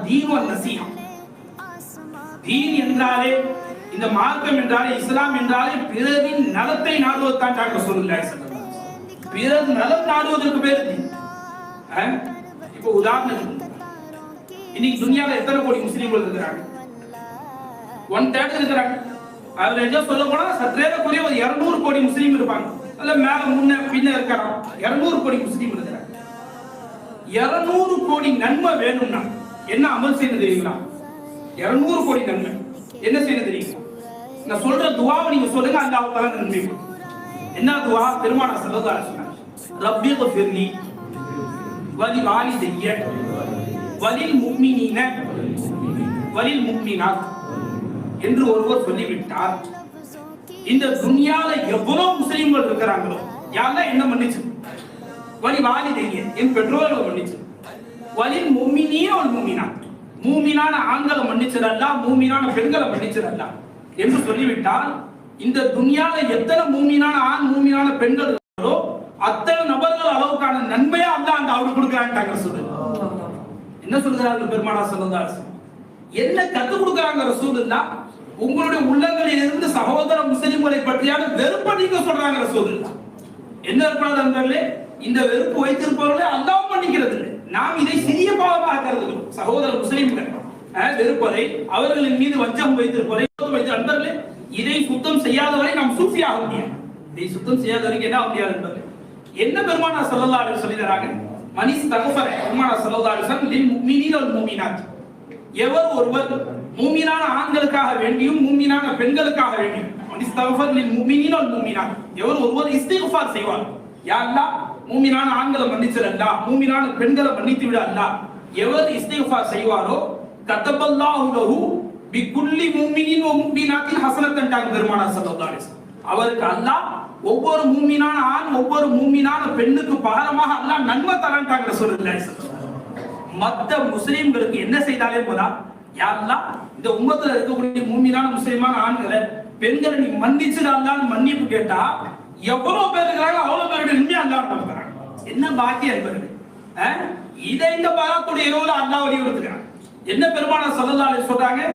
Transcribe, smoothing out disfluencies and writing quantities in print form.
தீன் வ நஸீஹா. தீன் என்றாலே, இந்த மார்க்கம் என்றாலே, இஸ்லாம் என்றாலே பிறரின் நலத்தை நாடுவதுதான் ரசூலுல்லாஹி ஸல்லல்லாஹு அலைஹி வஸல்லம். பிறர் நலம் நாடுவதற்கு பேர் தீன். இப்போ உதாரணத்துக்கு இன்னைக்கு துனியால எத்தனை கோடி முஸ்லீம்கள் இருக்கிறாங்க? 1/3 இருக்கிறாங்க. அவரேஜா சொல்ல போனா சற்றேறக்குரிய ஒரு 200 கோடி முஸ்லீம் இருப்பாங்க. அல்ல மேல முன்ன பின்ன இருக்கலாம். 200 கோடி முஸ்லீம் இருக்கிறாங்க. 200 கோடி நன்மை வேணும்னா என்ன அமல் செய்யணும் தெரியுங்களா? 200 கோடி நன்மை என்ன செய்யணும் தெரியுங்களா? நான் சொல்ற துவாவை நீங்க சொல்லுங்க, அல்லாஹ் தஆலா நன்மை. என்ன துவா? பெருமானார் ஸல்லல்லாஹு அலைஹி வஸல்லம், ரப்பி ஃபிர்லி வலி வாலிதைய வலில் முஃமினீன வலில் முஃமினாத் என்று ஒருவர் சொல்லிவிட்டார். இந்த துனியால எவ்வளவு முஸ்லிம்கள் இருக்கிறாங்களோ யாரெல்லாம் என்ன மன்னிச்சு, வலி வாலிதைய என் பெற்றோர்களை மன்னிச்சு, வலில் முஃமினீன வல் முஃமினாத் மூமினான ஆண்களை மன்னிச்சிடலாம், மூமினான பெண்களை மன்னிச்சிடலாம் என்று சொல்லிவிட்டால், இந்த துனியால எத்தனை மூமினான ஆண் மூமினான பெண்கள் இருக்கிறோ அத்தனை நபர்கள் அளவுக்கான நன்மையா அல்லாஹ் அந்த அவருக்கு கொடுக்கிறாங்க. சொல்லுங்க என்ன சொல்கிறார்கள் பெருமானார் ஸல்லல்லாஹு அலைஹி வஸல்லம்? என்ன கற்றுக் கொடுக்கிறாங்க ரசூலுல்லாஹ்? உங்களுடைய உள்ளங்களில் இருந்து சகோதர முஸ்லிம்களை பற்றியான வெறுப்பை நீங்க சொல்றாங்க ரசூலுல்லாஹ். என்ன இருப்பார்களே, இந்த வெறுப்பு வைத்திருப்பவர்களை அல்லாஹ் மன்னிக்கிறது இல்லை. நாம் இதை சிறிய பாவமாக கருதுகிறோம். சகோதர முஸ்லிம்கள் வெறுப்பதை, அவர்களின் மீது வஞ்சம் வைத்திருப்பதை அன்பர்களே, இதை சுத்தம் செய்யாதவரை நாம் சூஃபி ஆக முடியாது. இதை சுத்தம் செய்யாதவரைக்கு என்ன ஆக முடியாது என்பது என்ன பெருமானார் ஸல்லல்லாஹு அலைஹி வஸல்லம் சொல்லிறாங்க? மனிஸ் தகஃபர பெருமானார் ஸல்லல்லாஹு அலைஹி வஸல்லம் லில் முஃமினீன வல் முஃமினாத். எவர் ஒருவர் மூமினான ஆண்களுக்காக வேண்டியும் மூமினான பெண்களுக்காக வேண்டியும், மனிஸ் தகஃபர லில் முஃமினீன வல் முஃமினாத், எவர் ஒருவர் இஸ்திக்ஃபார் செய்வார், யா அல்லாஹ் மூமினான ஆண்களை மன்னிச்சிரு அல்லாஹ், மூமினான பெண்களை மன்னித்து விடு அல்லாஹ், எவர் இஸ்திக்ஃபார் செய்வாரோ கதபல்லாஹு லஹு பிகுல்லி முஃமினின் வ முஃமினாத்தின் ஹஸனத்தன் டாங்க பெருமானார் ஸல்லல்லாஹு அலைஹி வஸல்லம். அவருக்கு அல்லாஹ் ஒவ்வொரு மூமினான ஆண் ஒவ்வொரு மூமினான பெண்ணுக்கு பகரமாக அல்லாஹ் நன்மை தரண்டாங்க ரசூலுல்லாஹி ஸல்லல்லாஹு அலைஹி வஸல்லம். மற்ற முஸ்லிம்களுக்கு என்ன செய்தாலே போதா, யா அல்லாஹ் இந்த உம்மத்துல இருக்கக்கூடிய மூமினான முஸ்லிமான ஆண்களை பெண்களை நீ மன்னிச்சிடான்னு மன்னிப்பு கேட்டா எவ்வளவு பேர் இருக்கிறாங்க அவ்வளவு பேருடைய நன்மை அல்லாஹ் கொடுக்குறாங்க. என்ன பாக்கியம் என்பது இதை இந்த பாராத்துடைய இரவுல அல்லாஹ் வலியுறுத்துகிறாங்க. என்ன பெருமானார் ஸல்லல்லாஹு அலைஹி வஸல்லம் சொல்றாங்க?